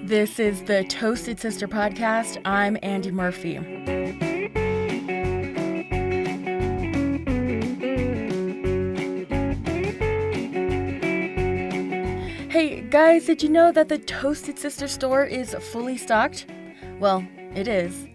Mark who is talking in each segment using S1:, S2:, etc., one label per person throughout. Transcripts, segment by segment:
S1: This is the Toasted Sister podcast. I'm Andi Murphy. Hey guys, did you know that the Toasted Sister store is fully stocked? Well, it is.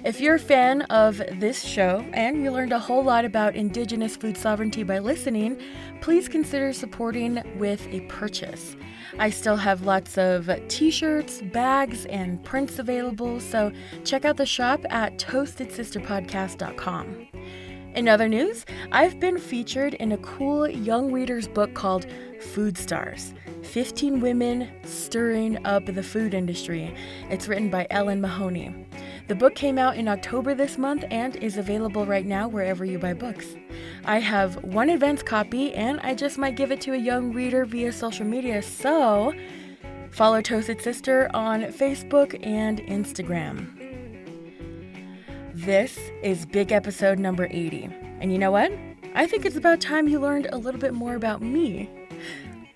S1: If you're a fan of this show and you learned a whole lot about Indigenous food sovereignty by listening, please consider supporting with a purchase. I still have lots of t-shirts, bags, and prints available, so check out the shop at toastedsisterpodcast.com. In other news, I've been featured in a cool young reader's book called Food Stars, 15 Women Stirring Up the Food Industry. It's written by Ellen Mahoney. The book came out in October this month and is available right now wherever you buy books. I have one advance copy and I just might give it to a young reader via social media, so follow Toasted Sister on Facebook and Instagram. This is big episode number 80. And you know what? I think it's about time you learned a little bit more about me.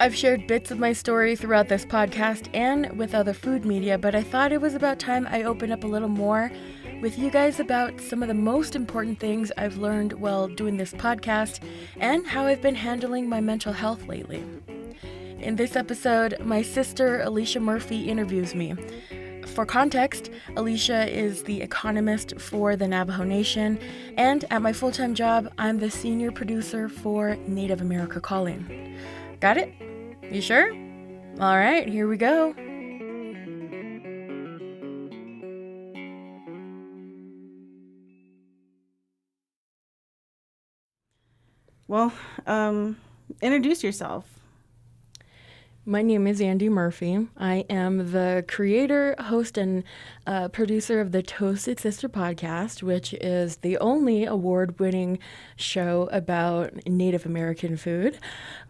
S1: I've shared bits of my story throughout this podcast and with other food media, but I thought it was about time I opened up a little more with you guys about some of the most important things I've learned while doing this podcast and how I've been handling my mental health lately. In this episode, my sister Alisha Murphy interviews me. For context, Alisha is the economist for the Navajo Nation, and at my full-time job, I'm the senior producer for Native America Calling. Got it? You sure? All right, here we go.
S2: Well, introduce yourself.
S1: My name is Andi Murphy. I am the creator, host, and producer of the Toasted Sister podcast, which is the only award-winning show about Native American food.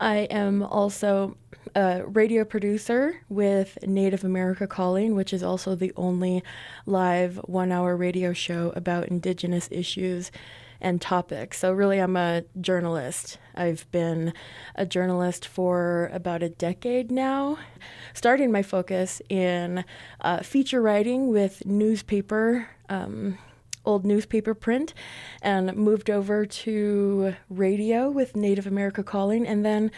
S1: I am also a radio producer with Native America Calling, which is also the only live one-hour radio show about Indigenous issues and topics. So really, I'm a journalist. I've been a journalist for about a decade now, starting my focus in feature writing with newspaper, old newspaper print, and moved over to radio with Native America Calling. And then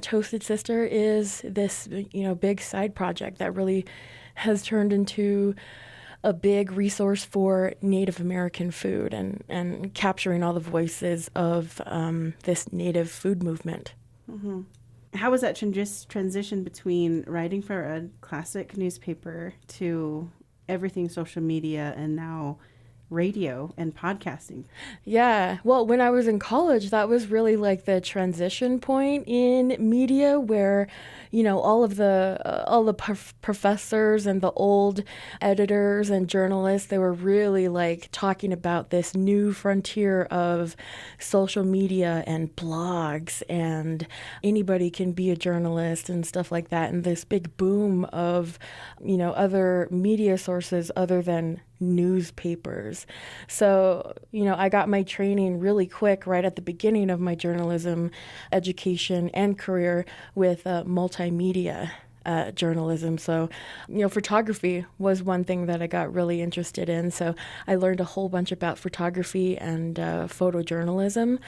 S1: Toasted Sister is this, big side project that really has turned into a big resource for Native American food and capturing all the voices of this Native food movement.
S2: Mm-hmm. How was that transition between writing for a classic newspaper to everything social media and now radio and podcasting?
S1: Yeah. Well, when I was in college, that was really like the transition point in media where, all the professors and the old editors and journalists, they were really like talking about this new frontier of social media and blogs and anybody can be a journalist and stuff like that. And this big boom of, other media sources other than newspapers. So, I got my training really quick right at the beginning of my journalism education and career with multimedia journalism. So, photography was one thing that I got really interested in. So I learned a whole bunch about photography and photojournalism.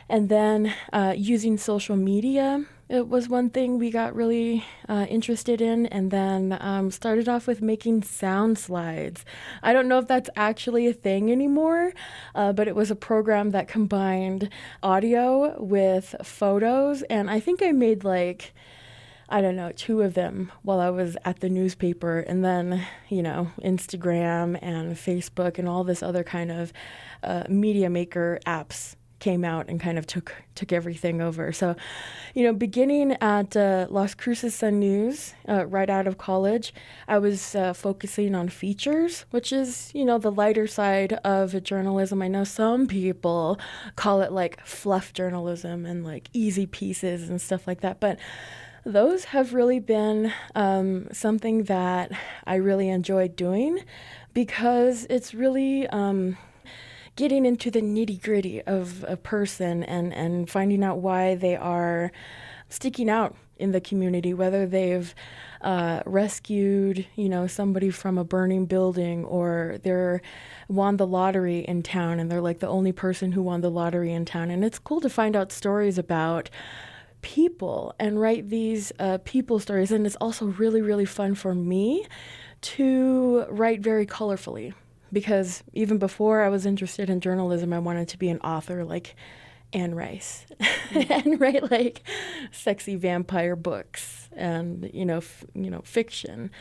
S1: And then using social media, it was one thing we got really interested in, and then started off with making sound slides. I don't know if that's actually a thing anymore, but it was a program that combined audio with photos, and I think I made 2 of them while I was at the newspaper, and then, Instagram and Facebook and all this other kind of media maker apps came out and kind of took everything over. So, beginning at Las Cruces Sun News, right out of college, I was focusing on features, which is, the lighter side of journalism. I know some people call it like fluff journalism and like easy pieces and stuff like that, but those have really been something that I really enjoyed doing because it's really getting into the nitty-gritty of a person and finding out why they are sticking out in the community, whether they've rescued, somebody from a burning building, or they're won the lottery in town and they're like the only person who won the lottery in town. And it's cool to find out stories about people and write these people stories. And it's also really, really fun for me to write very colorfully, because even before I was interested in journalism, I wanted to be an author like Anne Rice and write like sexy vampire books and fiction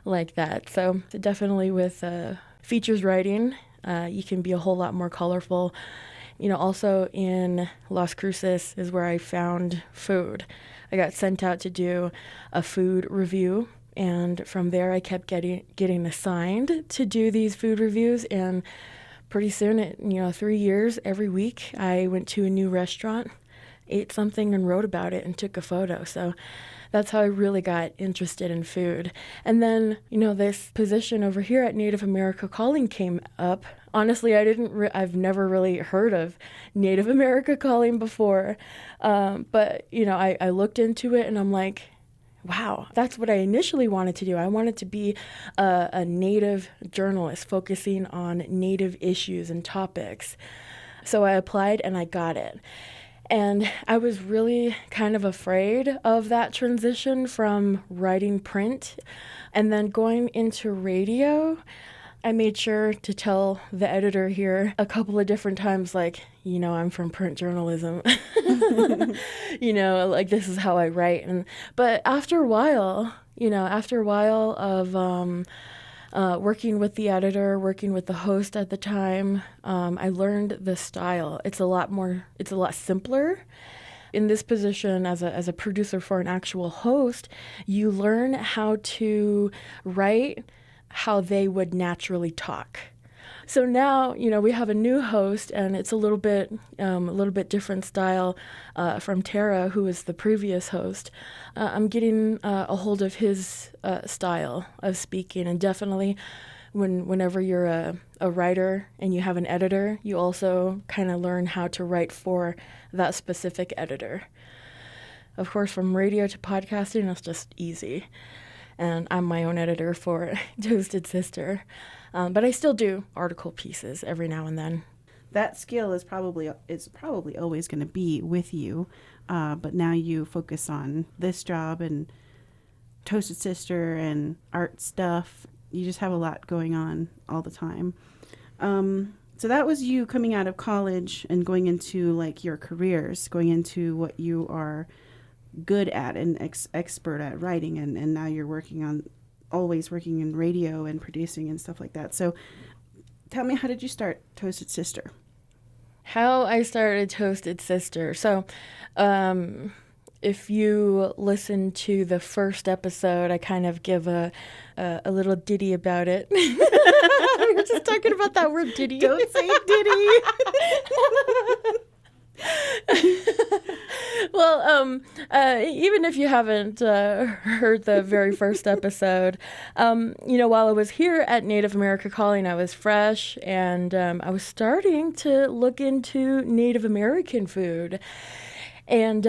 S1: like that. So definitely with features writing, you can be a whole lot more colorful. Also in Las Cruces is where I found food. I got sent out to do a food review, and from there I kept getting assigned to do these food reviews. And pretty soon, 3 years, every week I went to a new restaurant, ate something and wrote about it and took a photo. So that's how I really got interested in food. And then, this position over here at Native America Calling came up. Honestly, I've never really heard of Native America Calling before. But, I looked into it and I'm like, wow, that's what I initially wanted to do. I wanted to be a Native journalist focusing on Native issues and topics. So I applied and I got it. And I was really kind of afraid of that transition from writing print and then going into radio. I made sure to tell the editor here a couple of different times, like, I'm from print journalism. Like, this is how I write. But after a while of working with the editor, working with the host at the time, I learned the style. It's a lot simpler. In this position as a producer for an actual host, you learn how to write how they would naturally talk. So now, we have a new host, and it's a little bit different style from Tara, who was the previous host. I'm getting a hold of his style of speaking, and definitely, whenever you're a writer and you have an editor, you also kind of learn how to write for that specific editor. Of course, from radio to podcasting, it's just easy. And I'm my own editor for Toasted Sister. But I still do article pieces every now and then.
S2: That skill is probably always going to be with you. But now you focus on this job and Toasted Sister and art stuff. You just have a lot going on all the time. So that was you coming out of college and going into like your careers, going into what you are good at and expert at, writing, and now you're always working in radio and producing and stuff like that. So tell me, how did you start Toasted Sister?
S1: How I started Toasted Sister. So if you listen to the first episode, I kind of give a little ditty about it. We were just talking about that word ditty.
S2: Don't say ditty.
S1: Well, even if you haven't heard the very first episode, while I was here at Native America Calling, I was fresh, and I was starting to look into Native American food. And,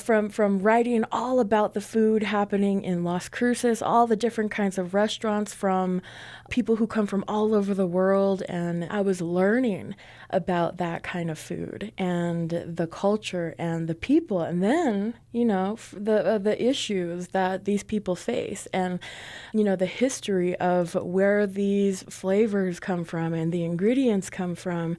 S1: from writing all about the food happening in Las Cruces, all the different kinds of restaurants from people who come from all over the world. And I was learning about that kind of food and the culture and the people. And then, the issues that these people face and, the history of where these flavors come from and the ingredients come from.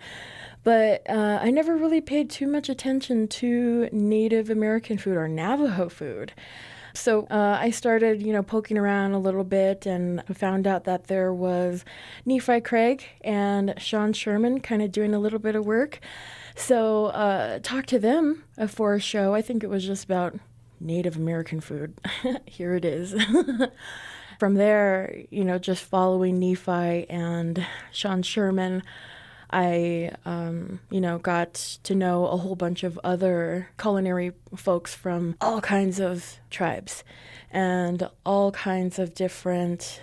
S1: But I never really paid too much attention to Native American food or Navajo food. So I started, poking around a little bit and found out that there was Nephi Craig and Sean Sherman kind of doing a little bit of work. So talked to them for a show. I think it was just about Native American food. Here it is. From there, just following Nephi and Sean Sherman, I, got to know a whole bunch of other culinary folks from all kinds of tribes and all kinds of different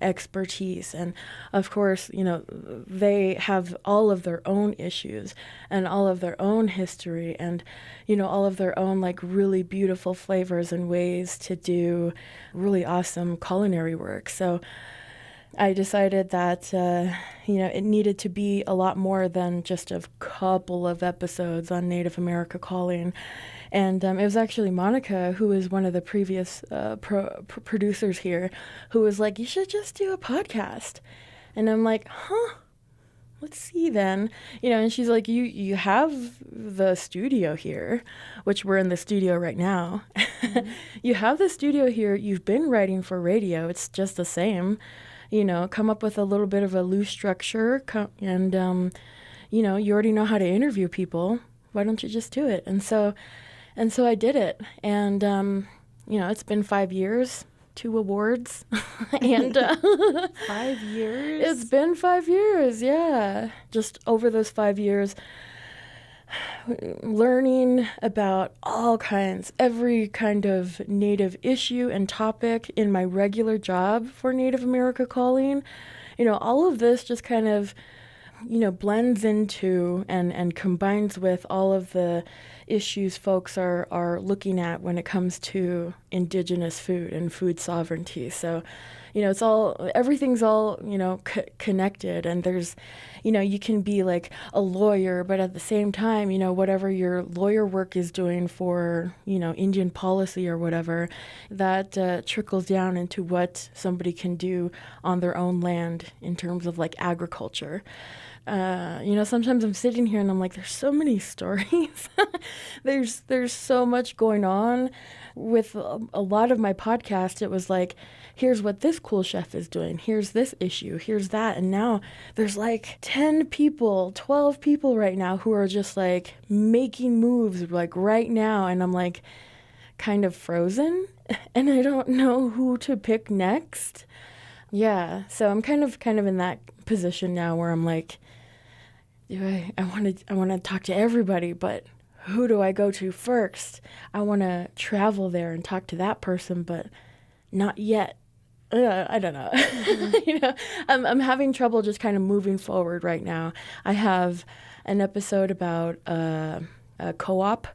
S1: expertise. And of course, they have all of their own issues and all of their own history and, all of their own like really beautiful flavors and ways to do really awesome culinary work. So I decided that, it needed to be a lot more than just a couple of episodes on Native America Calling. And it was actually Monica, who was one of the previous producers here, who was like, you should just do a podcast. And I'm like, huh? Let's see then. And she's like, you have the studio here, which we're in the studio right now. Mm-hmm. You have the studio here. You've been writing for radio. It's just the same. Come up with a little bit of a loose structure and, you already know how to interview people. Why don't you just do it? And so I did it. And, it's been 5 years, 2 awards. And
S2: 5 years?
S1: It's been 5 years, yeah. Just over those 5 years, learning about all kinds, every kind of Native issue and topic in my regular job for Native America Calling. All of this just kind of, blends into and combines with all of the issues folks are looking at when it comes to indigenous food and food sovereignty. So, everything's all, connected, and there's, you can be like a lawyer, but at the same time, whatever your lawyer work is doing for, Indian policy or whatever, that trickles down into what somebody can do on their own land in terms of like agriculture. Sometimes I'm sitting here and I'm like, there's so many stories. There's so much going on. With a lot of my podcast, it was like, here's what this cool chef is doing. Here's this issue. Here's that. And now there's like 10 people, 12 people right now who are just like making moves like right now. And I'm like kind of frozen and I don't know who to pick next. Yeah. So I'm kind of in that position now where I'm like, I want to talk to everybody, but who do I go to first? I want to travel there and talk to that person, but not yet. I don't know. Mm-hmm. I'm having trouble just kind of moving forward right now. I have an episode about a co-op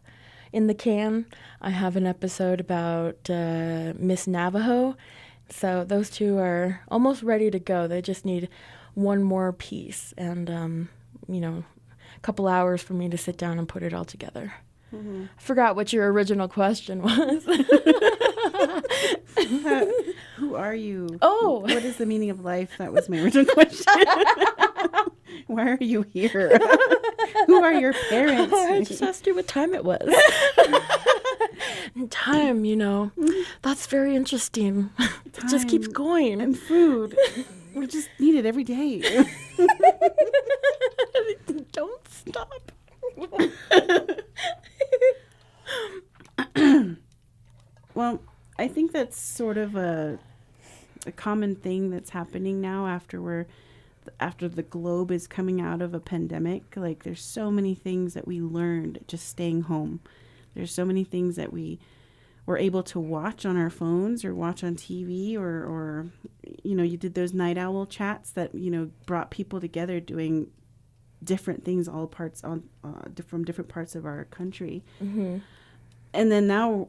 S1: in the can. I have an episode about Miss Navajo. So those 2 are almost ready to go. They just need one more piece and, a couple hours for me to sit down and put it all together. Mm-hmm. I forgot what your original question was.
S2: Who are you?
S1: Oh.
S2: What is the meaning of life? That was my original question. Why are you here? Who are your parents?
S1: I just asked you what time it was. Time, that's very interesting. It just keeps going.
S2: And food. We just need it every day.
S1: Don't stop.
S2: Well, I think that's sort of a common thing that's happening now after the globe is coming out of a pandemic. Like, there's so many things that we learned just staying home. There's so many things that we were able to watch on our phones or watch on TV or you did those night owl chats that, brought people together doing different things, from different parts of our country. Mm-hmm. And then now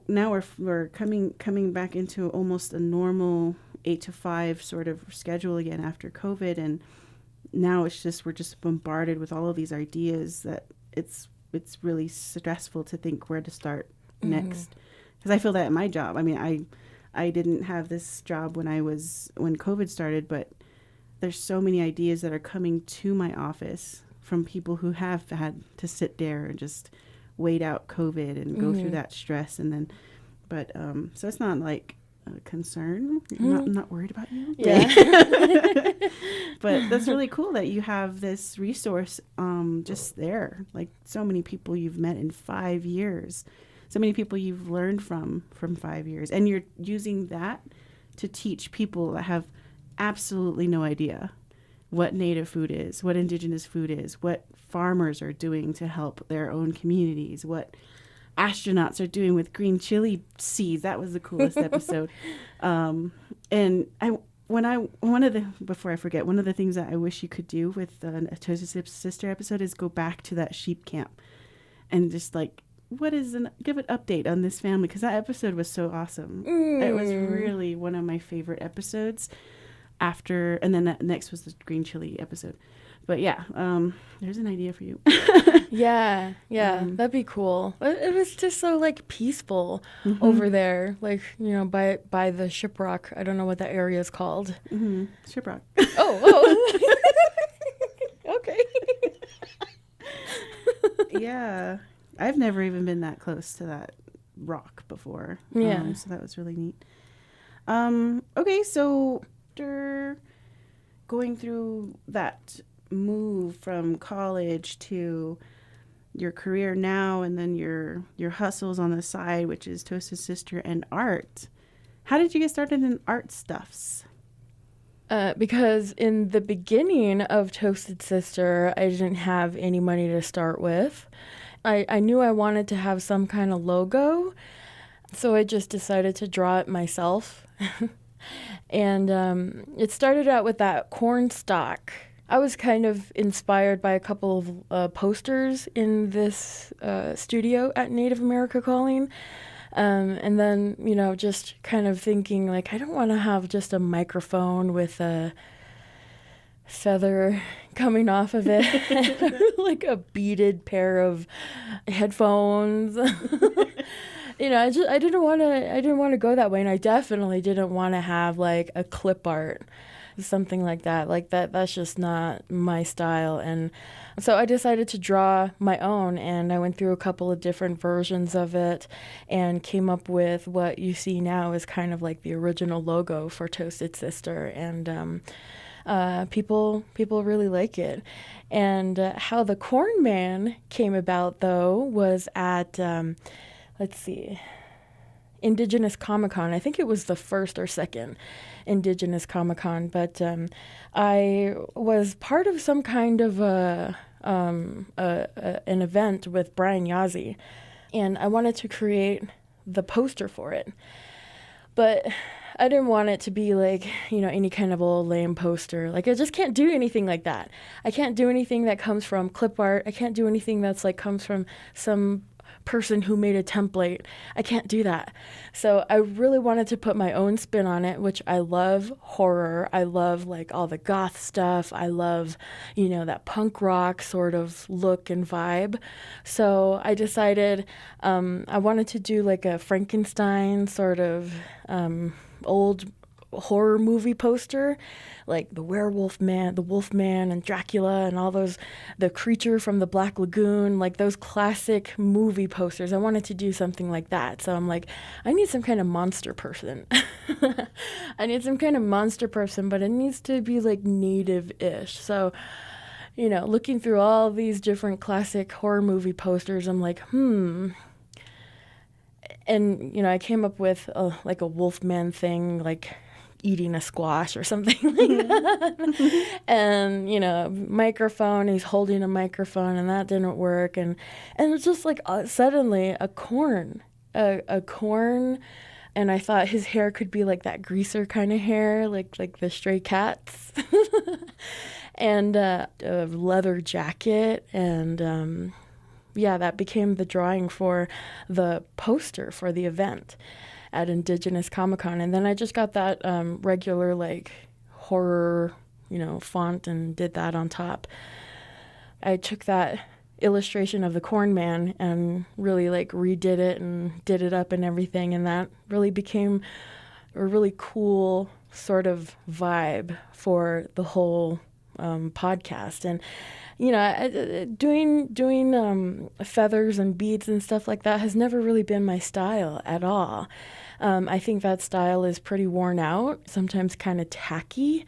S2: we're coming back into almost a normal 8 to 5 sort of schedule again after COVID. And now we're just bombarded with all of these ideas that it's really stressful to think where to start next. Because I feel that in my job. I mean, I didn't have this job when COVID started, but there's so many ideas that are coming to my office from people who have had to sit there and just wait out COVID and go through that stress. And then, so it's not like a concern. I'm not worried about you.
S1: Yeah.
S2: But that's really cool that you have this resource just there. Like, so many people you've met in 5 years. So many people you've learned from 5 years. And you're using that to teach people that have absolutely no idea what native food is, what indigenous food is, what farmers are doing to help their own communities, what astronauts are doing with green chili seeds. That was the coolest episode. And before I forget, one of the things that I wish you could do with a Toasted Sister episode is go back to that sheep camp and just like, give an update on this family, because that episode was so awesome. It was really one of my favorite episodes and then that next was the green chili episode. But yeah, there's an idea for you.
S1: Yeah, that'd be cool. It was just so like peaceful over there, like, by the Shiprock. I don't know what that area is called.
S2: Shiprock.
S1: Oh. Okay.
S2: Yeah, I've never even been that close to that rock before.
S1: Yeah.
S2: So that was really neat. Okay, so after going through that move from college to your career now, and then your hustles on the side, which is Toasted Sister and art, how did you get started in art stuffs?
S1: Because in the beginning of Toasted Sister, I didn't have any money to start with. I knew I wanted to have some kind of logo, so I just decided to draw it myself. And it started out with that corn stalk. I was kind of inspired by a couple of posters in this studio at Native America Calling. And then, just kind of thinking, like, I don't want to have just a microphone with a feather coming off of it, like a beaded pair of headphones. I didn't want to go that way, and I definitely didn't want to have like a clip art, something like that. Like that's just not my style. And so I decided to draw my own, and I went through a couple of different versions of it and came up with what you see now is kind of like the original logo for Toasted Sister. And people really like it. And how the Corn Man came about, though, was at let's see, Indigenous Comic-Con. I think it was the first or second Indigenous Comic-Con, but I was part of some kind of an event with Brian Yazzie, and I wanted to create the poster for it. But I didn't want it to be like, any kind of old lame poster. Like, I just can't do anything like that. I can't do anything that comes from clip art. I can't do anything that's like comes from some person who made a template. I can't do that. So I really wanted to put my own spin on it, which I love horror. I love like all the goth stuff. I love, that punk rock sort of look and vibe. So I decided I wanted to do like a Frankenstein sort of old horror movie poster, like the werewolf man, the wolf man, and Dracula, and all those, the creature from the Black Lagoon, like those classic movie posters. I wanted to do something like that. So I'm like, I need some kind of monster person. I need some kind of monster person, but it needs to be like native-ish. So, looking through all these different classic horror movie posters, I'm like, And, I came up with like a wolfman thing, like eating a squash or something like that. And, microphone, he's holding a microphone, and that didn't work. And it's just like suddenly a corn. And I thought his hair could be like that greaser kind of hair, like the stray cats. And a leather jacket. And that became the drawing for the poster for the event at Indigenous Comic-Con. And then I just got that regular like horror, font, and did that on top. I took that illustration of the Corn Man and really like redid it and did it up and everything, and that really became a really cool sort of vibe for the whole podcast. And doing feathers and beads and stuff like that has never really been my style at all. I think that style is pretty worn out, sometimes kind of tacky.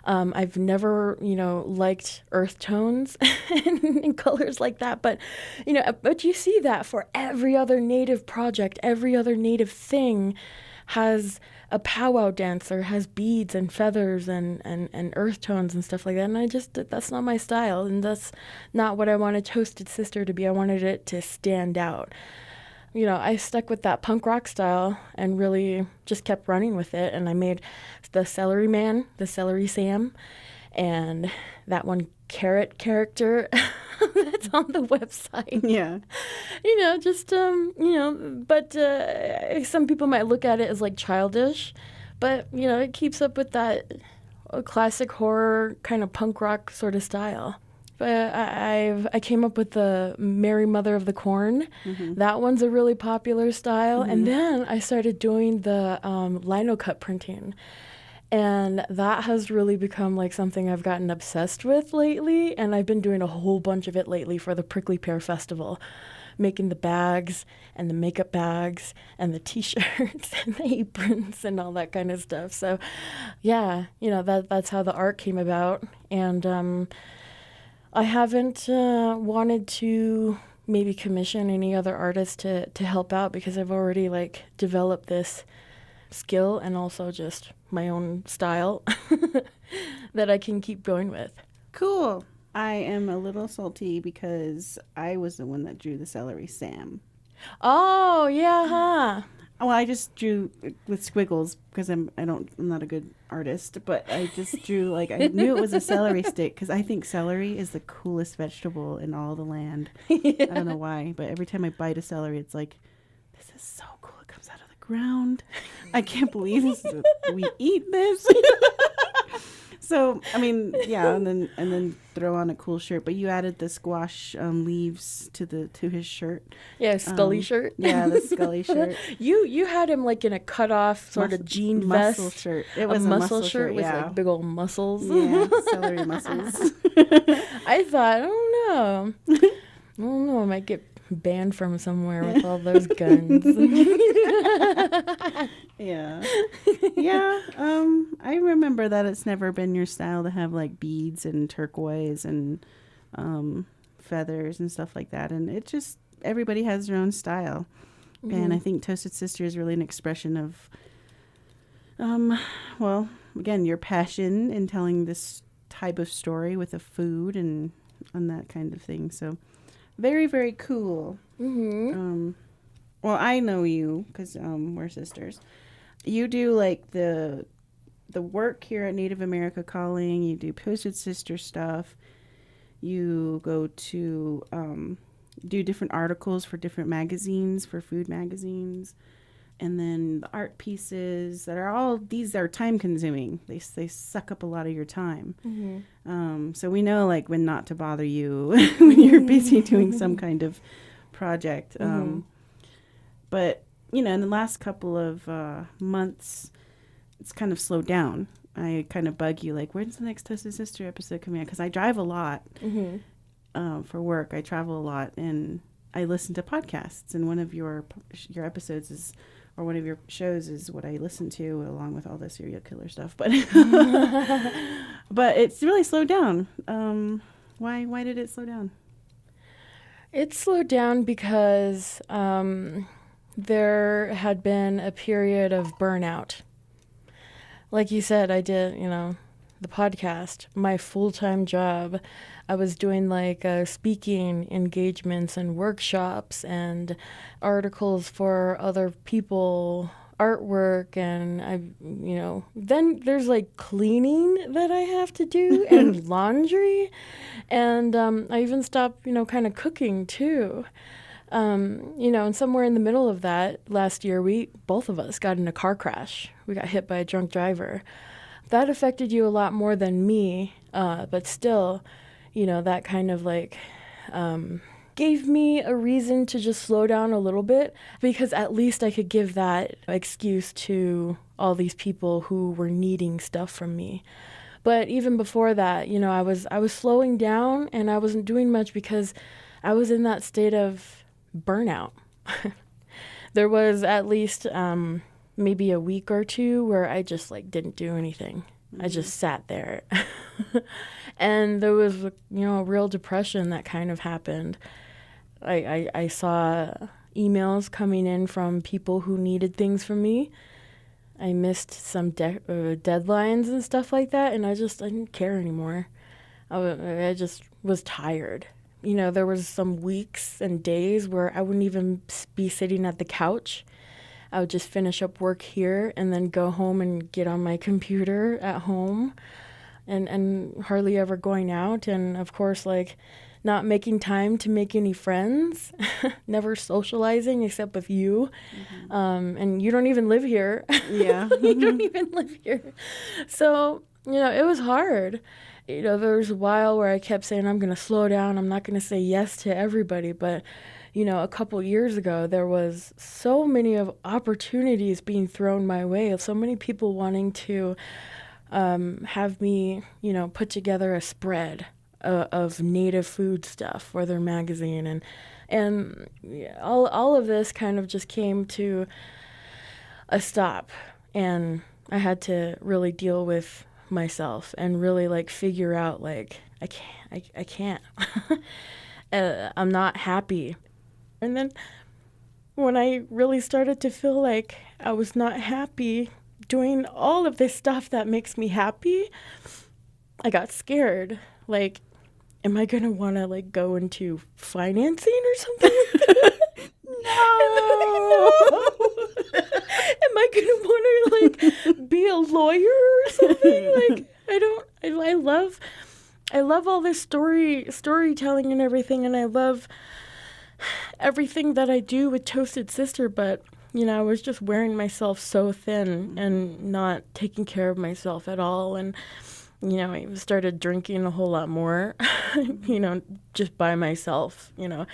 S1: I've never, liked earth tones and colors like that. But you see that for every other native project, every other native thing has a powwow dancer, has beads and feathers and earth tones and stuff like that. And that's not my style. And that's not what I wanted Toasted Sister to be. I wanted it to stand out. I stuck with that punk rock style and really just kept running with it. And I made the Celery Man, the Celery Sam, and that one carrot character that's on the website.
S2: Yeah.
S1: But some people might look at it as like childish, but it keeps up with that classic horror kind of punk rock sort of style. But I came up with the Mary Mother of the Corn. Mm-hmm. That one's a really popular style. Mm-hmm. And then I started doing the lino cut printing. And that has really become like something I've gotten obsessed with lately. And I've been doing a whole bunch of it lately for the Prickly Pear Festival, making the bags and the makeup bags and the T-shirts and the aprons and all that kind of stuff. So, yeah, that's how the art came about. And I haven't wanted to maybe commission any other artists to help out because I've already like developed this skill and also just my own style that I can keep going with.
S2: Cool. I am a little salty because I was the one that drew the Celery Sam.
S1: Oh, yeah, huh?
S2: Well, I just drew with squiggles because I'm not a good artist, but I just drew I knew it was a celery stick because I think celery is the coolest vegetable in all the land. Yeah. I don't know why, but every time I bite a celery, it's like, this is so cool. It comes out of the ground. I can't believe we eat this. So, I mean, yeah, and then throw on a cool shirt. But you added the squash leaves to his shirt.
S1: Yeah, Scully shirt.
S2: Yeah, the Scully shirt.
S1: You had him like in a cut off sort of jean vest.
S2: Muscle shirt. It was
S1: a muscle shirt with
S2: yeah.
S1: like big old muscles.
S2: Yeah, celery muscles.
S1: I thought, I don't know, I might get banned from somewhere with all those guns.
S2: Yeah. I remember that it's never been your style to have like beads and turquoise and feathers and stuff like that. And it just, everybody has their own style. Mm-hmm. And I think Toasted Sister is really an expression of, again, your passion in telling this type of story with a food and that kind of thing. So very, very cool. Mm-hmm. Well, I know you because we're sisters. You do like the work here at Native America Calling. You do Toasted Sister stuff. You go to do different articles for different magazines, for food magazines. And then the art pieces that are these are time consuming. They suck up a lot of your time. Mm-hmm. So we know like when not to bother you when you're busy doing some kind of project. Mm-hmm. But, in the last couple of months, it's kind of slowed down. I kind of bug you, like, when's the next Toasted Sister episode coming out? Because I drive a lot for work. I travel a lot, and I listen to podcasts. And one of your episodes or one of your shows is what I listen to, along with all the serial killer stuff. But but it's really slowed down. Why did it slow down?
S1: It slowed down because there had been a period of burnout. Like you said, I did, the podcast, my full-time job. I was doing like speaking engagements and workshops and articles for other people, artwork, and then there's like cleaning that I have to do and laundry, and I even stopped, kind of cooking too. And somewhere in the middle of that last year, both of us got in a car crash. We got hit by a drunk driver. That affected you a lot more than me, but still, that kind of like gave me a reason to just slow down a little bit, because at least I could give that excuse to all these people who were needing stuff from me. But even before that, I was slowing down, and I wasn't doing much because I was in that state of burnout. There was at least maybe a week or two where I just like didn't do anything. Mm-hmm. I just sat there. And there was, a real depression that kind of happened. I saw emails coming in from people who needed things from me, I missed some deadlines and stuff like that, and I didn't care anymore. I just was tired. You know, there was some weeks and days where I wouldn't even be sitting at the couch. I would just finish up work here and then go home and get on my computer at home, and hardly ever going out. And of course, like, not making time to make any friends, never socializing except with you. And you don't even live here.
S2: Yeah.
S1: You don't even live here. So, you know, it was hard. You know, there was a while where I kept saying, I'm going to slow down. I'm not going to say yes to everybody. But, you know, a couple years ago, there was so many of opportunities being thrown my way, so many people wanting to have me, you know, put together a spread of native food stuff for their magazine. And yeah, all of this kind of just came to a stop. And I had to really deal with myself and really like figure out like I can't. I'm not happy. And then when I really started to feel like I was not happy doing all of this stuff that makes me happy, I got scared. Like, am I gonna want to like go into financing or something like that?
S2: No.
S1: Am I gonna want to like be a lawyer or something? Like, I love all this storytelling and everything, and I love everything that I do with Toasted Sister, but you know, I was just wearing myself so thin and not taking care of myself at all. And you know, I started drinking a whole lot more, you know, just by myself, you know,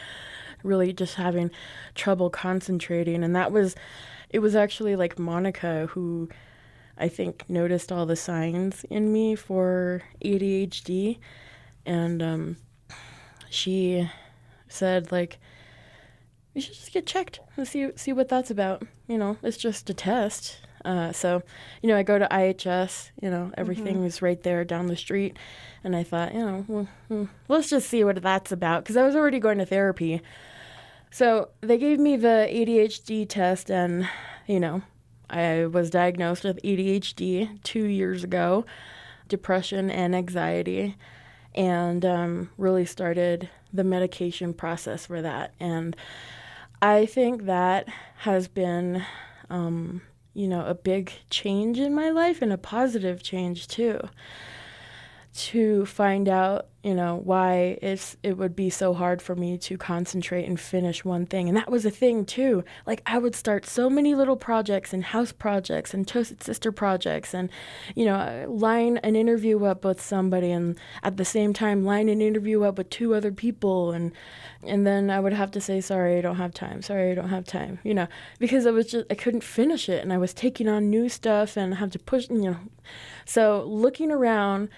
S1: really just having trouble concentrating. And it was actually like Monica who I think noticed all the signs in me for ADHD. And she said, like, you should just get checked and see what that's about. You know, it's just a test. So, you know, I go to IHS, you know, everything is right there down the street. And I thought, you know, let's just see what that's about, because I was already going to therapy. So they gave me the ADHD test, and, you know, I was diagnosed with ADHD 2 years ago, depression and anxiety, and really started the medication process for that. And I think that has been, you know, a big change in my life, and a positive change too. To find out, you know, why it would be so hard for me to concentrate and finish one thing. And that was a thing too. Like, I would start so many little projects and house projects and Toasted Sister projects, and, you know, line an interview up with somebody, and at the same time line an interview up with two other people, and then I would have to say, sorry, I don't have time. Sorry, I don't have time. You know, because I couldn't finish it, and I was taking on new stuff and have to push, you know. So looking around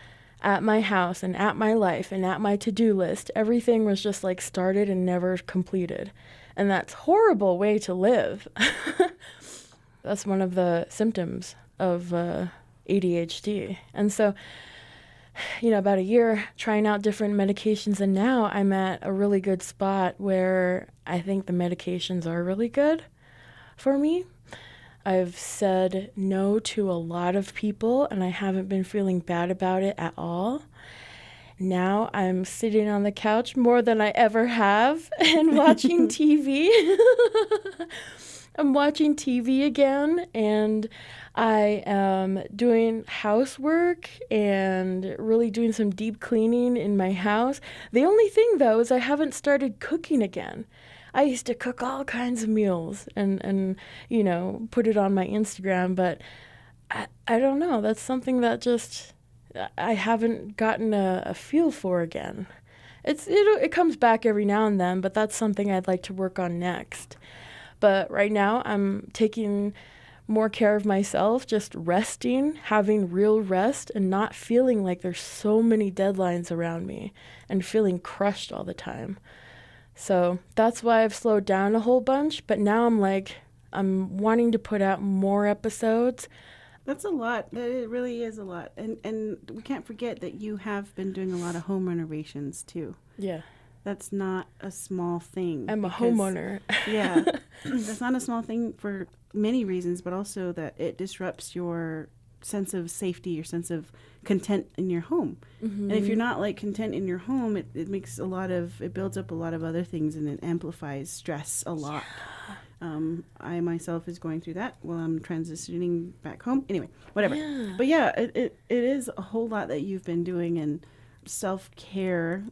S1: at my house and at my life and at my to-do list, everything was just like started and never completed. And that's a horrible way to live. That's one of the symptoms of ADHD. And so, you know, about a year trying out different medications, and now I'm at a really good spot where I think the medications are really good for me. I've said no to a lot of people, and I haven't been feeling bad about it at all. Now I'm sitting on the couch more than I ever have and watching TV. I'm watching TV again, and I am doing housework and really doing some deep cleaning in my house. The only thing, though, is I haven't started cooking again. I used to cook all kinds of meals and you know, put it on my Instagram, but I don't know. That's something that just I haven't gotten a feel for again. It comes back every now and then, but that's something I'd like to work on next. But right now I'm taking more care of myself, just resting, having real rest, and not feeling like there's so many deadlines around me and feeling crushed all the time. So that's why I've slowed down a whole bunch, but now I'm wanting to put out more episodes.
S2: That's a lot. It really is a lot. And we can't forget that you have been doing a lot of home renovations too.
S1: Yeah.
S2: That's not a small thing.
S1: I'm a
S2: Because,
S1: homeowner.
S2: yeah, that's not a small thing for many reasons, but also that it disrupts your sense of safety, your sense of content in your home. And if you're not like content in your home, it makes it builds up a lot of other things, and it amplifies stress a lot. I myself is going through that while I'm transitioning back home. Anyway, whatever.
S1: Yeah.
S2: But yeah, it is a whole lot that you've been doing, and self-care.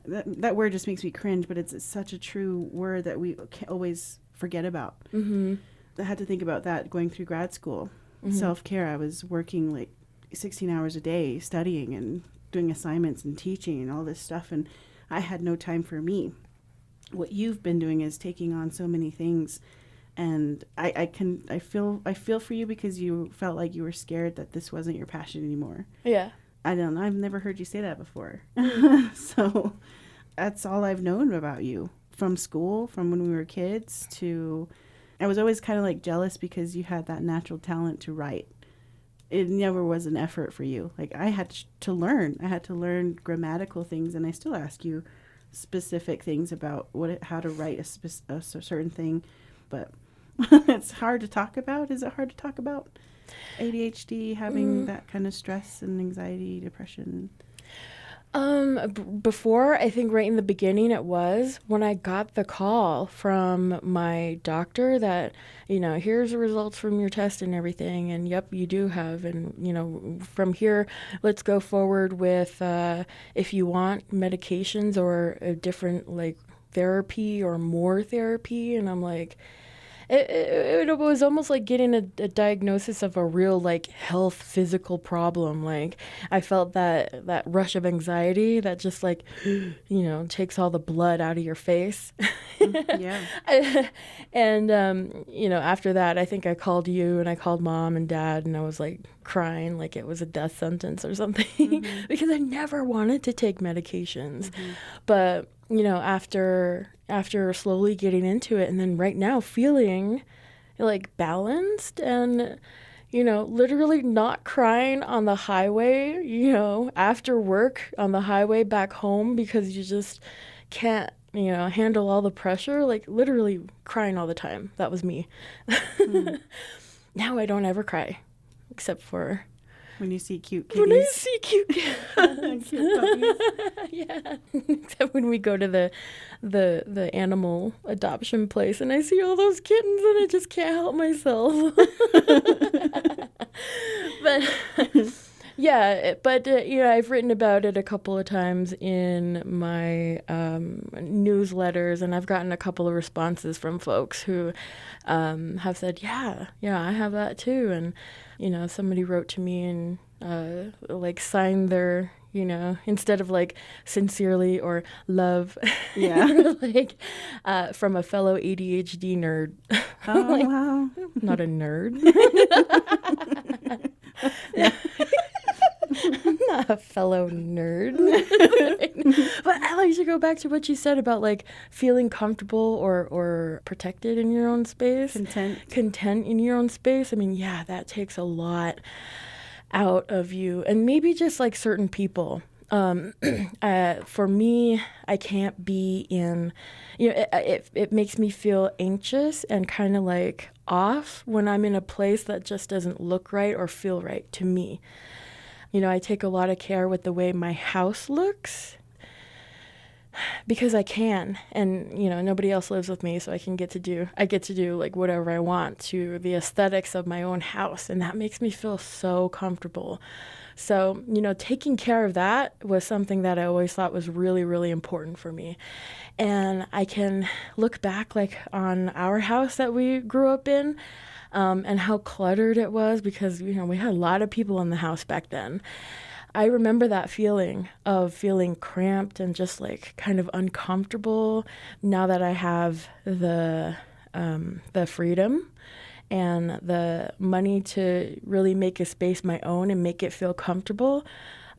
S2: That word just makes me cringe, but it's such a true word that we always forget about. I had to think about that going through grad school. Self-care. I was working like 16 hours a day studying and doing assignments and teaching and all this stuff, and I had no time for me. What you've been doing is taking on so many things, and I feel for you, because you felt like you were scared that this wasn't your passion anymore.
S1: Yeah.
S2: I don't know. I've never heard you say that before. So that's all I've known about you from school, from when we were kids to, I was always kind of like jealous because you had that natural talent to write. It never was an effort for you. Like I had to learn. I had to learn grammatical things, and I still ask you specific things about how to write a certain thing, but it's hard to talk about. Is it hard to talk about ADHD, having that kind of stress and anxiety, depression?
S1: Before, I think right in the beginning it was when I got the call from my doctor that, here's the results from your test and everything, and yep, you do have, and, from here, let's go forward with, if you want medications or a different, like, therapy or more therapy, and I'm like, it was almost like getting a diagnosis of a real like health physical problem. Like I felt that rush of anxiety that just like, takes all the blood out of your face.
S2: Yeah.
S1: And, after that, I think I called you and I called mom and dad, and I was like crying like it was a death sentence or something because I never wanted to take medications. But, after slowly getting into it, and then right now feeling like balanced and, literally not crying on the highway, after work on the highway back home because you just can't, handle all the pressure, like literally crying all the time. That was me. Now I don't ever cry except for
S2: when you see cute
S1: when I
S2: kitties.
S1: see cute
S2: Cute puppies.
S1: yeah. Except when we go to the animal adoption place and I see all those kittens and I just can't help myself. But yeah, but I've written about it a couple of times in my newsletters, and I've gotten a couple of responses from folks who have said, yeah, I have that too. And somebody wrote to me and like signed their, instead of like sincerely or love,
S2: Yeah.
S1: like from a fellow ADHD nerd.
S2: Oh,
S1: Like,
S2: wow.
S1: not a nerd. I'm not a fellow nerd. But I like to go back to what you said about like feeling comfortable or protected in your own space. Content in your own space. I mean, yeah, that takes a lot out of you. And maybe just like certain people. For me, I can't be in, it makes me feel anxious and kind of like off when I'm in a place that just doesn't look right or feel right to me. I take a lot of care with the way my house looks because I can, and nobody else lives with me, so I get to do like whatever I want to the aesthetics of my own house, and that makes me feel so comfortable. So, taking care of that was something that I always thought was really, really important for me. And I can look back like on our house that we grew up in, and how cluttered it was because, we had a lot of people in the house back then. I remember that feeling of feeling cramped and just like kind of uncomfortable now that I have the freedom and the money to really make a space my own and make it feel comfortable.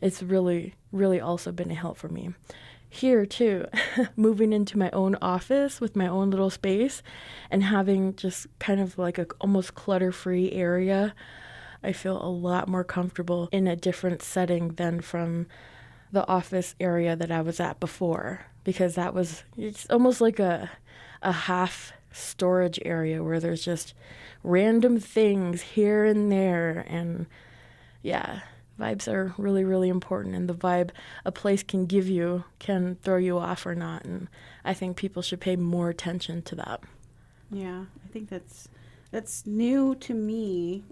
S1: It's really, really also been a help for me. Here too, moving into my own office with my own little space and having just kind of like a almost clutter-free area, I feel a lot more comfortable in a different setting than from the office area that I was at before, because it's almost like a half storage area where there's just random things here and there. And yeah, vibes are really, really important. And the vibe a place can give you can throw you off or not. And I think people should pay more attention to that.
S2: Yeah, I think that's new to me,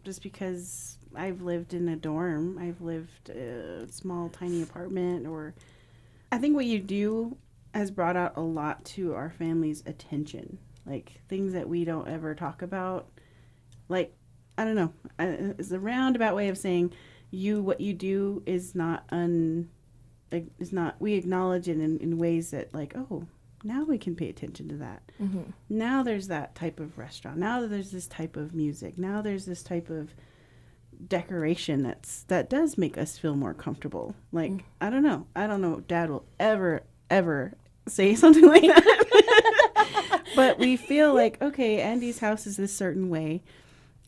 S2: just because I've lived in a dorm. I've lived a small, tiny apartment. Or I think what you do has brought out a lot to our family's attention, like things that we don't ever talk about. Like, I don't know, it's a roundabout way of saying what you do is not we acknowledge it in ways that, like, oh, now we can pay attention to that.
S1: Mm-hmm.
S2: Now there's that type of restaurant. Now there's this type of music. Now there's this type of decoration that does make us feel more comfortable. Like, I don't know if Dad will ever say something like that. But we feel like, okay, Andy's house is this certain way,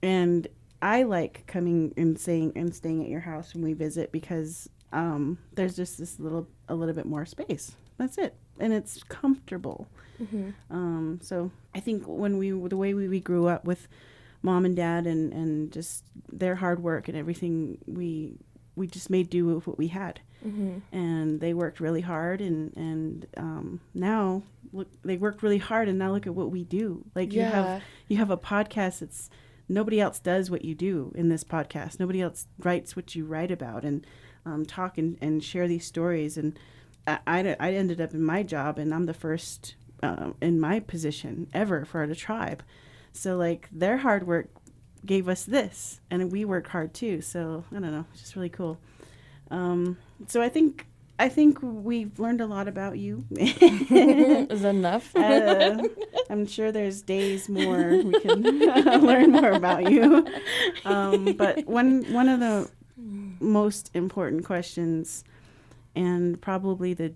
S2: and I like coming and staying at your house when we visit, because there's just a little bit more space. That's it, and it's comfortable.
S1: Mm-hmm.
S2: So I think the way we grew up with Mom and Dad, and just their hard work and everything, we just made do with what we had.
S1: Mm-hmm.
S2: And they worked really hard, and now look, they worked really hard, and now look at what we do. Like, you have a podcast that's, nobody else does what you do in this podcast. Nobody else writes what you write about, and talk and share these stories. And I ended up in my job, and I'm the first in my position ever for the tribe. So, like, their hard work gave us this, and we worked hard too. So I don't know, it's just really cool. So I think we've learned a lot about you.
S1: Is that enough?
S2: I'm sure there's days more we can learn more about you. But one of the most important questions, and probably the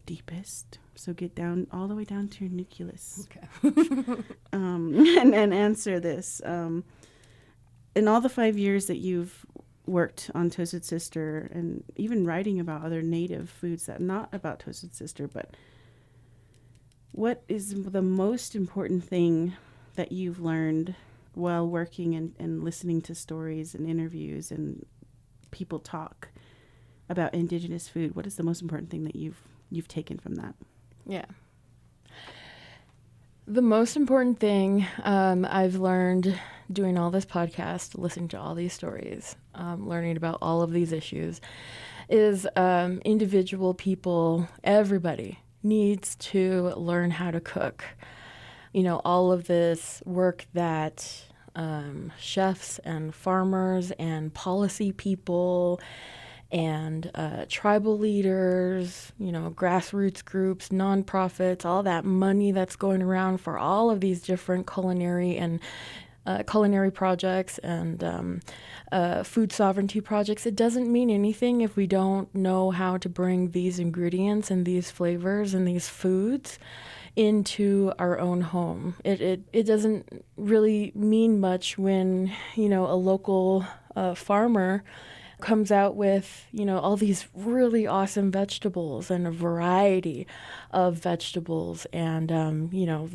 S2: deepest, so get down all the way down to your nucleus.
S1: Okay.
S2: And answer this. In all the 5 years that you've worked on Toasted Sister, and even writing about other native foods that not about Toasted Sister, but what is the most important thing that you've learned while working and listening to stories and interviews and people talk about Indigenous food? What is the most important thing that you've taken from that?
S1: Yeah. The most important thing I've learned doing all this podcast, listening to all these stories, learning about all of these issues, is individual people, everybody needs to learn how to cook. You know, all of this work that chefs and farmers and policy people and tribal leaders, you know, grassroots groups, nonprofits, all that money that's going around for all of these different culinary projects and food sovereignty projects. It doesn't mean anything if we don't know how to bring these ingredients and these flavors and these foods into our own home. It doesn't really mean much when, you know, a local farmer comes out with, you know, all these really awesome vegetables and a variety of vegetables, and you know,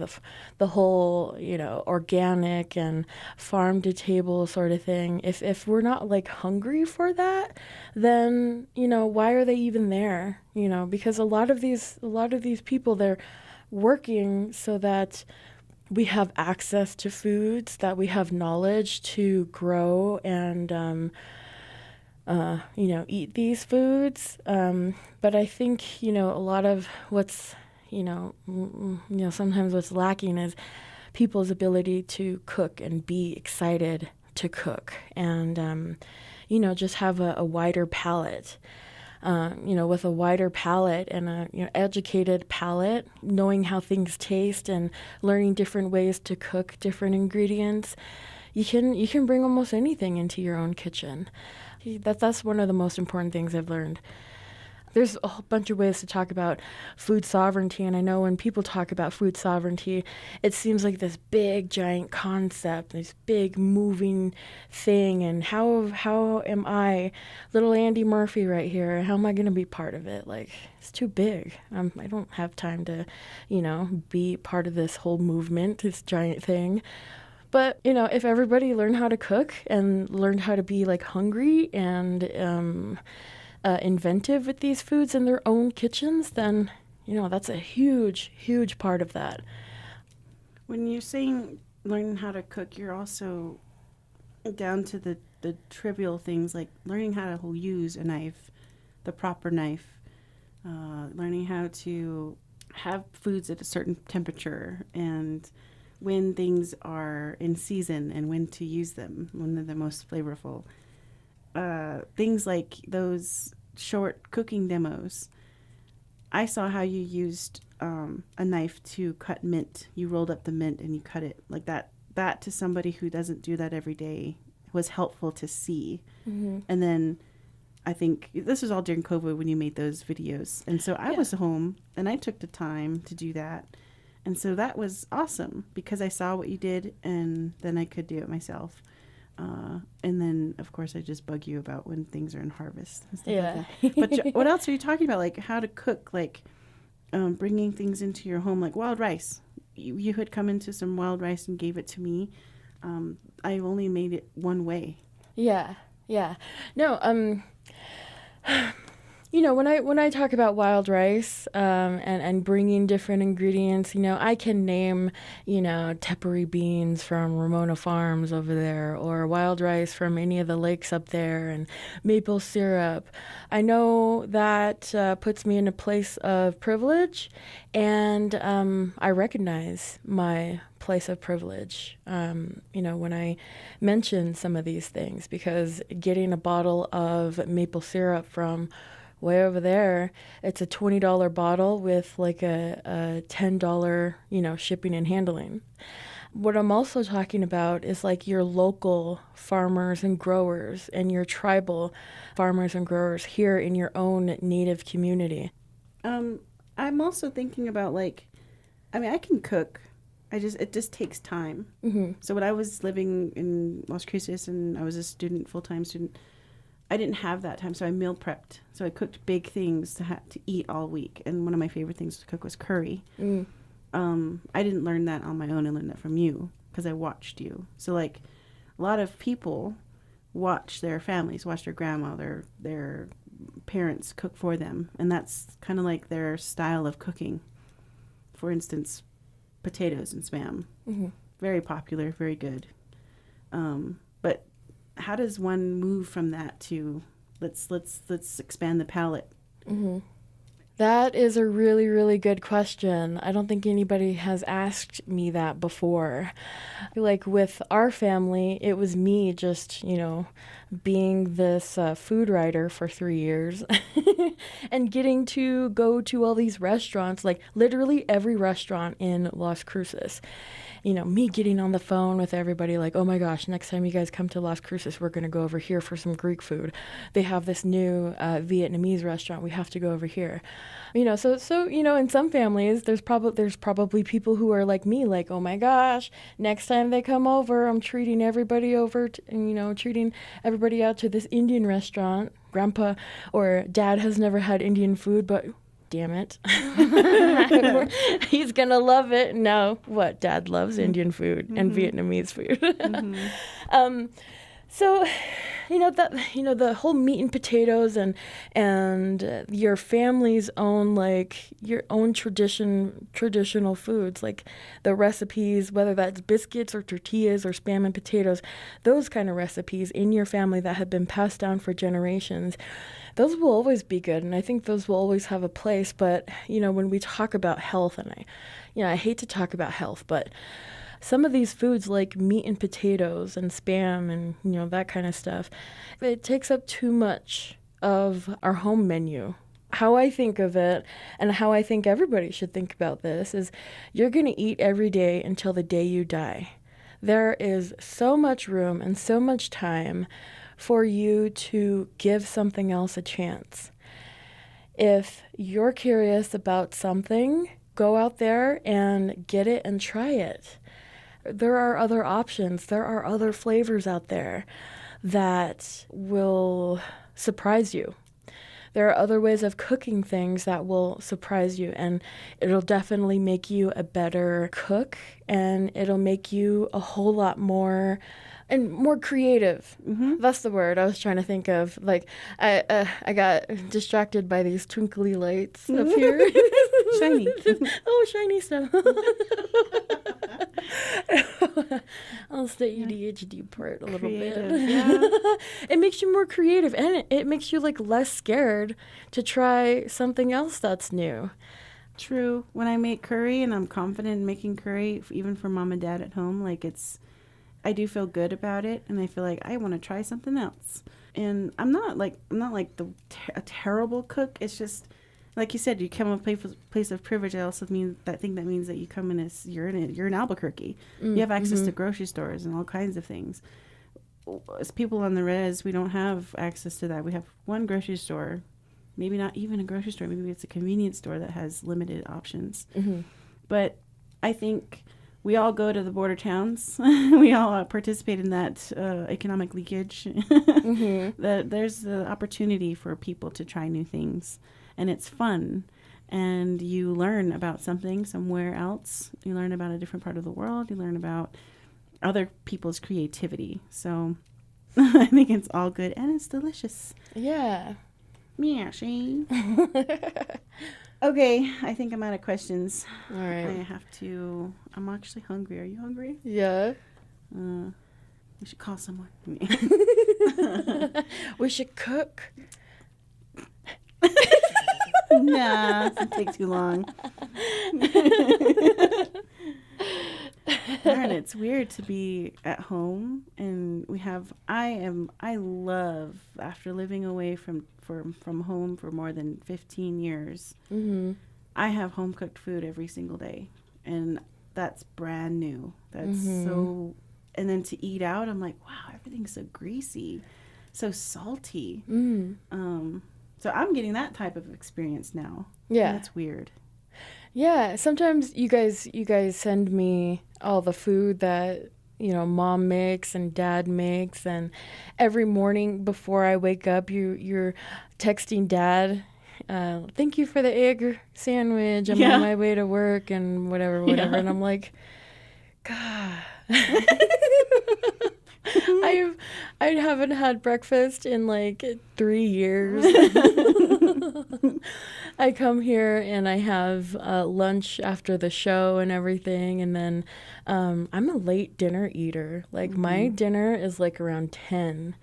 S1: the whole, you know, organic and farm to table sort of thing. If we're not like hungry for that, then, you know, why are they even there? You know, because a lot of these people, they're working so that we have access to foods, that we have knowledge to grow and you know, eat these foods. But I think, you know, a lot of what's, you know, sometimes what's lacking is people's ability to cook and be excited to cook, and, you know, just have a wider palate. You know, with a wider palate and a, you know, educated palate, knowing how things taste and learning different ways to cook different ingredients, you can bring almost anything into your own kitchen. That's one of the most important things I've learned. there's a whole bunch of ways to talk about food sovereignty. And I know when people talk about food sovereignty, it seems like this big, giant concept, this big moving thing. And how am I, little Andi Murphy right here, how am I going to be part of it? Like, it's too big. I don't have time to, be part of this whole movement, this giant thing. But, if everybody learned how to cook and learned how to be like hungry and inventive with these foods in their own kitchens, then, that's a huge, huge part of that.
S2: When you're saying learning how to cook, you're also down to the trivial things like learning how to use a knife, the proper knife, learning how to have foods at a certain temperature and when things are in season and when to use them, when they're the most flavorful. Things like those short cooking demos. I saw how you used a knife to cut mint. You rolled up the mint and you cut it like that. That to somebody who doesn't do that every day was helpful to see. Mm-hmm. And then I think this was all during COVID when you made those videos. And so I was home and I took the time to do that. And so that was awesome because I saw what you did and then I could do it myself. And then, of course, I just bug you about when things are in harvest and stuff like that. But what else are you talking about? Like how to cook, like bringing things into your home, like wild rice. You had come into some wild rice and gave it to me. I only made it one way.
S1: Yeah. No, when I talk about wild rice and bringing different ingredients, I can name, tepary beans from Ramona Farms over there or wild rice from any of the lakes up there and maple syrup. I know that puts me in a place of privilege and I recognize my place of privilege, when I mention some of these things because getting a bottle of maple syrup from way over there, it's a $20 bottle with like a $10, shipping and handling. What I'm also talking about is like your local farmers and growers and your tribal farmers and growers here in your own native community.
S2: I'm also thinking about I can cook. It just takes time. Mm-hmm. So when I was living in Las Cruces and I was a full-time student, I didn't have that time, so I meal prepped. So I cooked big things to eat all week. And one of my favorite things to cook was curry. Mm. I didn't learn that on my own. I learned that from you because I watched you. So a lot of people watch their families, watch their grandma, their parents cook for them. And that's kind of like their style of cooking. For instance, potatoes and Spam. Mm-hmm. Very popular, very good. But how does one move from that to let's expand the palate?
S1: Mm-hmm. That is a really, really good question. I don't think anybody has asked me that before. Like with our family, it was me just, being this food writer for 3 years and getting to go to all these restaurants, like literally every restaurant in Las Cruces. Me getting on the phone with everybody like, oh my gosh, next time you guys come to Las Cruces, we're going to go over here for some Greek food. They have this new Vietnamese restaurant. We have to go over here. So in some families, there's probably people who are like me, like, oh my gosh, next time they come over, I'm treating everybody treating everybody out to this Indian restaurant. Grandpa or Dad has never had Indian food, but damn it. He's going to love it. No, what? Dad loves Indian food and Vietnamese food. So, the whole meat and potatoes and your family's own, your own traditional foods, like the recipes, whether that's biscuits or tortillas or Spam and potatoes, those kind of recipes in your family that have been passed down for generations, those will always be good. And I think those will always have a place. But, when we talk about health, and I hate to talk about health, but some of these foods like meat and potatoes and Spam and, that kind of stuff, it takes up too much of our home menu. How I think of it and how I think everybody should think about this is you're going to eat every day until the day you die. There is so much room and so much time for you to give something else a chance. If you're curious about something, go out there and get it and try it. There are other options. There are other flavors out there that will surprise you. There are other ways of cooking things that will surprise you, and it'll definitely make you a better cook, and it'll make you a whole lot more and more creative. That's the word I was trying to think of. Like, I got distracted by these twinkly lights up here.
S2: Shiny.
S1: Oh, shiny stuff. I'll stay ADHD part a little
S2: Creative,
S1: bit.
S2: yeah.
S1: It makes you more creative, and it makes you like less scared to try something else that's new.
S2: True. When I make curry and I'm confident in making curry, even for mom and dad at home, like I do feel good about it, and I feel like I want to try something else. And I'm not like a terrible cook. It's just like you said, you come from a place of privilege. I also think that means that you come in as you're in Albuquerque. You have access to grocery stores and all kinds of things. As people on the res, we don't have access to that. We have one grocery store, maybe not even a grocery store. Maybe it's a convenience store that has limited options. But I think we all go to the border towns. We all participate in that economic leakage. There's the opportunity for people to try new things, and it's fun. And you learn about something somewhere else. You learn about a different part of the world. You learn about other people's creativity. So I think it's all good, and it's delicious.
S1: Yeah.
S2: Yeah, Shane. Okay, I think I'm out of questions.
S1: All right.
S2: I'm actually hungry. Are you hungry?
S1: Yeah.
S2: We should call someone.
S1: We should cook.
S2: Nah, it'll take too long. Darn, it's weird to be at home, and I love, after living away from home for more than 15 years, I have home cooked food every single day, and that's brand new. That's so, and then to eat out, I'm like, wow, everything's so greasy, so salty. So I'm getting that type of experience now.
S1: Yeah.
S2: And that's weird.
S1: Yeah, sometimes you guys send me all the food that, mom makes and dad makes, and every morning before I wake up, you're texting dad, thank you for the egg sandwich. I'm on my way to work and whatever.
S2: Yeah.
S1: And I'm like, God. I haven't had breakfast in like 3 years. I come here and I have lunch after the show and everything, and then I'm a late dinner eater. Like my dinner is like around 10.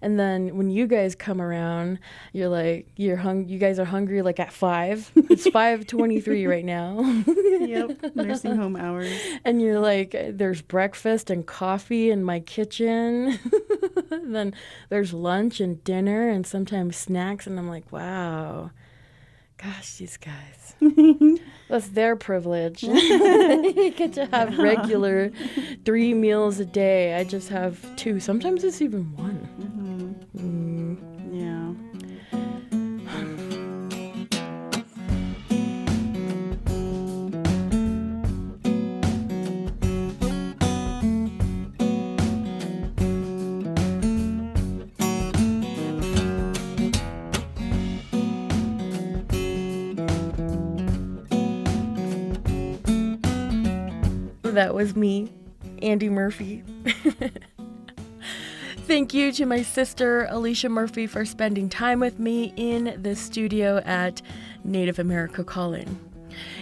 S1: And then when you guys come around, you're like, you guys are hungry like at 5. It's 5:23 right now.
S2: Yep, nursing home hours.
S1: And you're like, there's breakfast and coffee in my kitchen. And then there's lunch and dinner and sometimes snacks. And I'm like, wow, gosh, these guys. That's their privilege. You get to have regular 3 meals a day. I just have 2. Sometimes it's even 1.
S2: Yeah.
S1: That was me, Andi Murphy. Thank you to my sister, Alisha Murphy, for spending time with me in the studio at Native America Calling.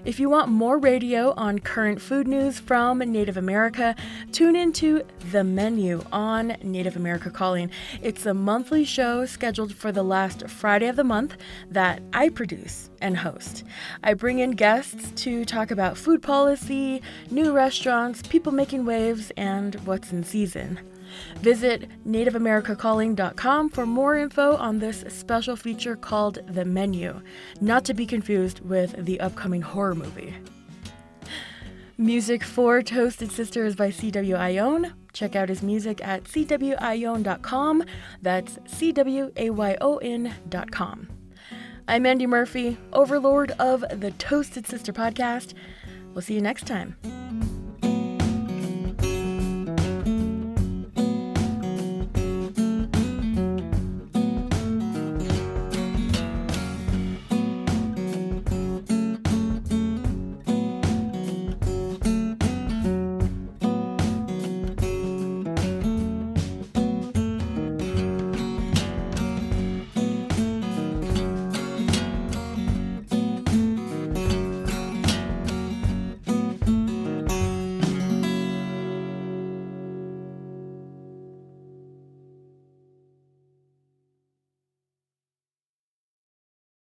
S1: If you want more radio on current food news from Native America, tune into The Menu on Native America Calling. It's a monthly show scheduled for the last Friday of the month that I produce and host. I bring in guests to talk about food policy, new restaurants, people making waves, and what's in season. Visit nativeamericacalling.com for more info on this special feature called The Menu, not to be confused with the upcoming horror movie. Music for Toasted Sister is by C.W. Ione. Check out his music at cwione.com. That's cwayon.com. I'm Andi Murphy, overlord of the Toasted Sister podcast. We'll see you next time.